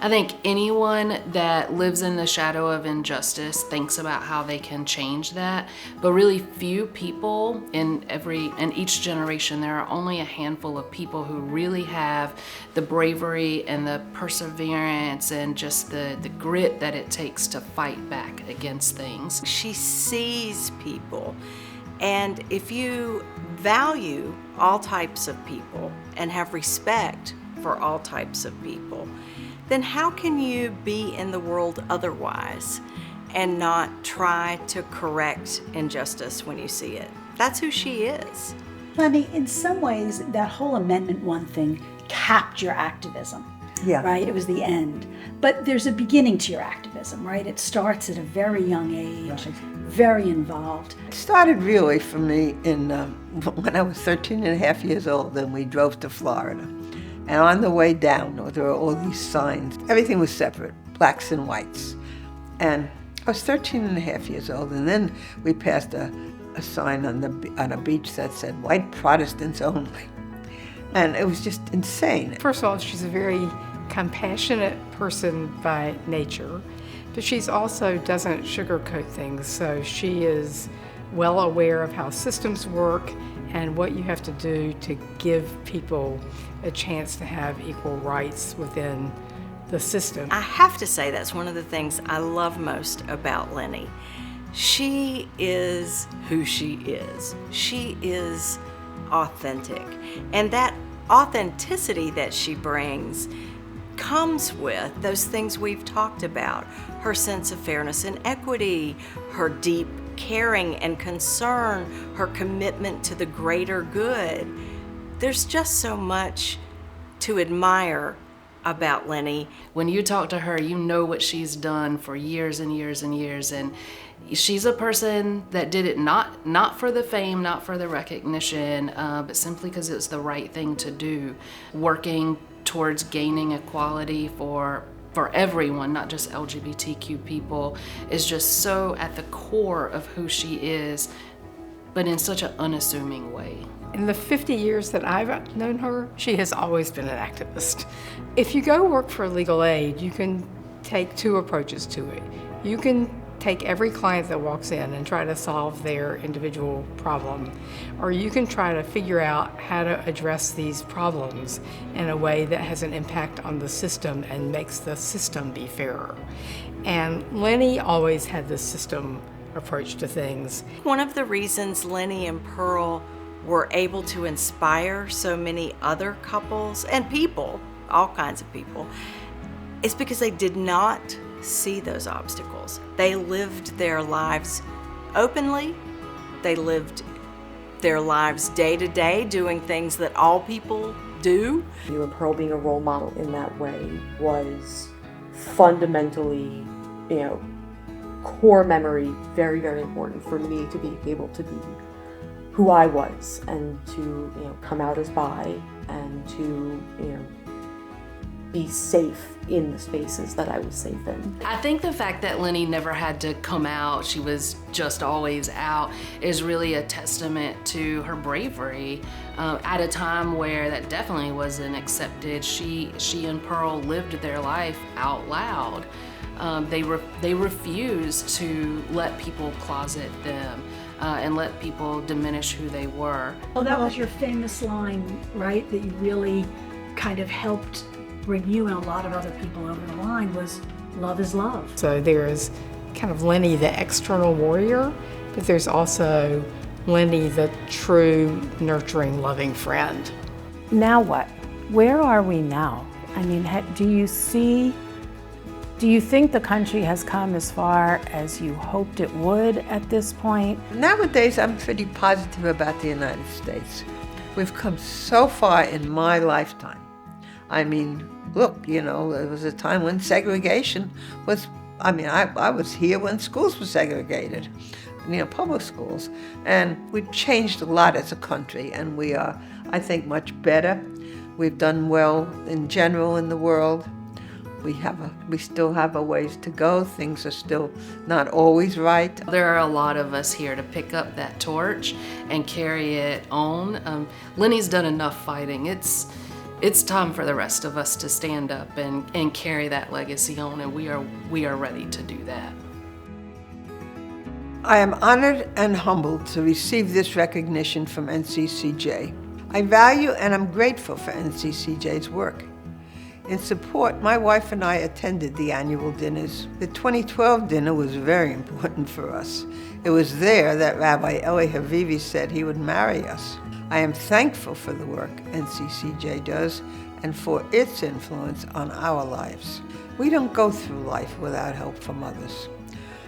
I think anyone that lives in the shadow of injustice thinks about how they can change that, but really few people in each generation, there are only a handful of people who really have the bravery and the perseverance and just the grit that it takes to fight back against things. She sees people, and if you value all types of people and have respect for all types of people, then how can you be in the world otherwise and not try to correct injustice when you see it? That's who she is. Lennie, in some ways, that whole Amendment 1 thing capped your activism. Yeah. Right? It was the end. But there's a beginning to your activism, right? It starts at a very young age, right. Very involved. It started really for me when I was 13 and a half years old, and we drove to Florida. And on the way down, there were all these signs. Everything was separate, blacks and whites. And I was 13 and a half years old, and then we passed a sign on a beach that said, "White Protestants only." And it was just insane. First of all, she's a very compassionate person by nature, but she's also doesn't sugarcoat things. So she is well aware of how systems work and what you have to do to give people a chance to have equal rights within the system. I have to say that's one of the things I love most about Lennie. She is who she is. She is authentic. And that authenticity that she brings comes with those things we've talked about. Her sense of fairness and equity, her deep caring and concern, her commitment to the greater good. There's just so much to admire about Lennie. When you talk to her, you know what she's done for years and years and years, and she's a person that did it not for the fame, not for the recognition, but simply because it's the right thing to do, working towards gaining equality for everyone, not just LGBTQ people, is just so at the core of who she is, but in such an unassuming way. In the 50 years that I've known her, she has always been an activist. If you go work for legal aid, you can take two approaches to it. You can take every client that walks in and try to solve their individual problem, or you can try to figure out how to address these problems in a way that has an impact on the system and makes the system be fairer. And Lennie always had this system approach to things. One of the reasons Lennie and Pearl were able to inspire so many other couples and people, all kinds of people, is because they did not see those obstacles. They lived their lives openly. They lived their lives day to day, doing things that all people do. You and Pearl being a role model in that way was fundamentally, core memory, very, very important for me to be able to be who I was and to, come out as bi and to, be safe in the spaces that I was safe in. I think the fact that Lennie never had to come out, she was just always out, is really a testament to her bravery at a time where that definitely wasn't accepted. She and Pearl lived their life out loud. They refused to let people closet them and let people diminish who they were. Well, that was your famous line, right, that you really kind of helped bring you and a lot of other people over the line, was love is love. So there's kind of Lennie, the external warrior, but there's also Lennie, the true, nurturing, loving friend. Now what? Where are we now? I mean, do you think the country has come as far as you hoped it would at this point? Nowadays, I'm pretty positive about the United States. We've come so far in my lifetime. I mean, look, there was a time when segregation was, I was here when schools were segregated, public schools. And we've changed a lot as a country, and we are, I think, much better. We've done well in general in the world. We still have a ways to go. Things are still not always right. There are a lot of us here to pick up that torch and carry it on. Lennie's done enough fighting. it's time for the rest of us to stand up and carry that legacy on, and we are ready to do that. I am honored and humbled to receive this recognition from NCCJ. I value and I'm grateful for NCCJ's work. In support, my wife and I attended the annual dinners. The 2012 dinner was very important for us. It was there that Rabbi Eli Havivi said he would marry us. I am thankful for the work NCCJ does and for its influence on our lives. We don't go through life without help from others.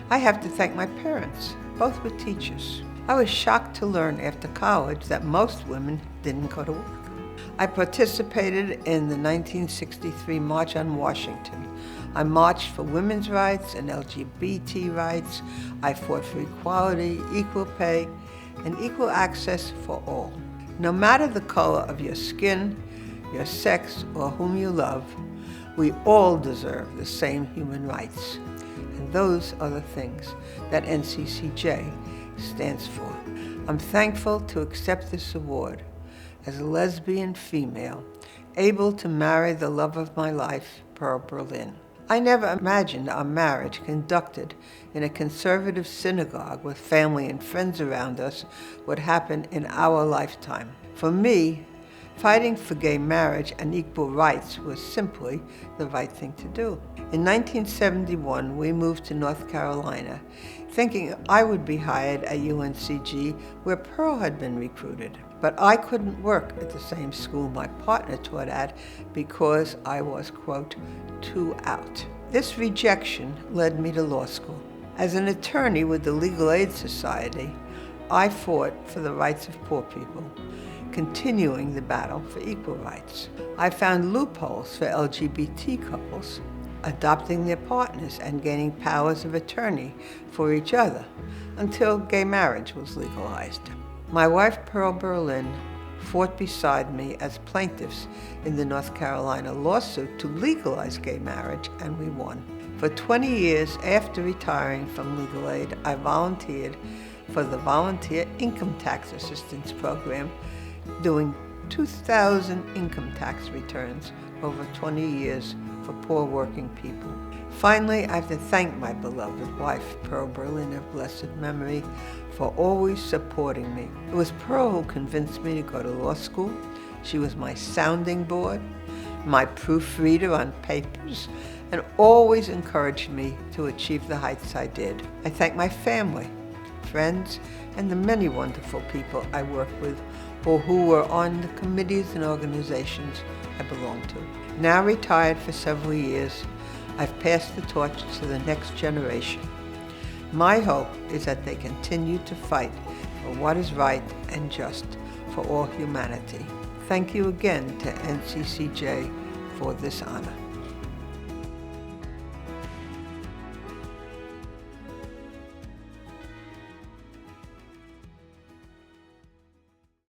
I have to thank my parents. Both were teachers. I was shocked to learn after college that most women didn't go to work. I participated in the 1963 March on Washington. I marched for women's rights and LGBT rights. I fought for equality, equal pay, and equal access for all. No matter the color of your skin, your sex, or whom you love, we all deserve the same human rights. And those are the things that NCCJ stands for. I'm thankful to accept this award as a lesbian female, able to marry the love of my life, Pearl Berlin. I never imagined our marriage conducted in a conservative synagogue with family and friends around us would happen in our lifetime. For me, fighting for gay marriage and equal rights was simply the right thing to do. In 1971, we moved to North Carolina, thinking I would be hired at UNCG where Pearl had been recruited. But I couldn't work at the same school my partner taught at because I was, quote, too out. This rejection led me to law school. As an attorney with the Legal Aid Society, I fought for the rights of poor people, continuing the battle for equal rights. I found loopholes for LGBT couples, adopting their partners and gaining powers of attorney for each other until gay marriage was legalized. My wife, Pearl Berlin, fought beside me as plaintiffs in the North Carolina lawsuit to legalize gay marriage, and we won. For 20 years after retiring from legal aid, I volunteered for the Volunteer Income Tax Assistance Program, doing 2,000 income tax returns over 20 years for poor working people. Finally, I have to thank my beloved wife, Pearl Berlin of blessed memory, for always supporting me. It was Pearl who convinced me to go to law school. She was my sounding board, my proofreader on papers, and always encouraged me to achieve the heights I did. I thank my family, friends, and the many wonderful people I work with or who were on the committees and organizations I belong to. Now retired for several years, I've passed the torch to the next generation. My hope is that they continue to fight for what is right and just for all humanity. Thank you again to NCCJ for this honor.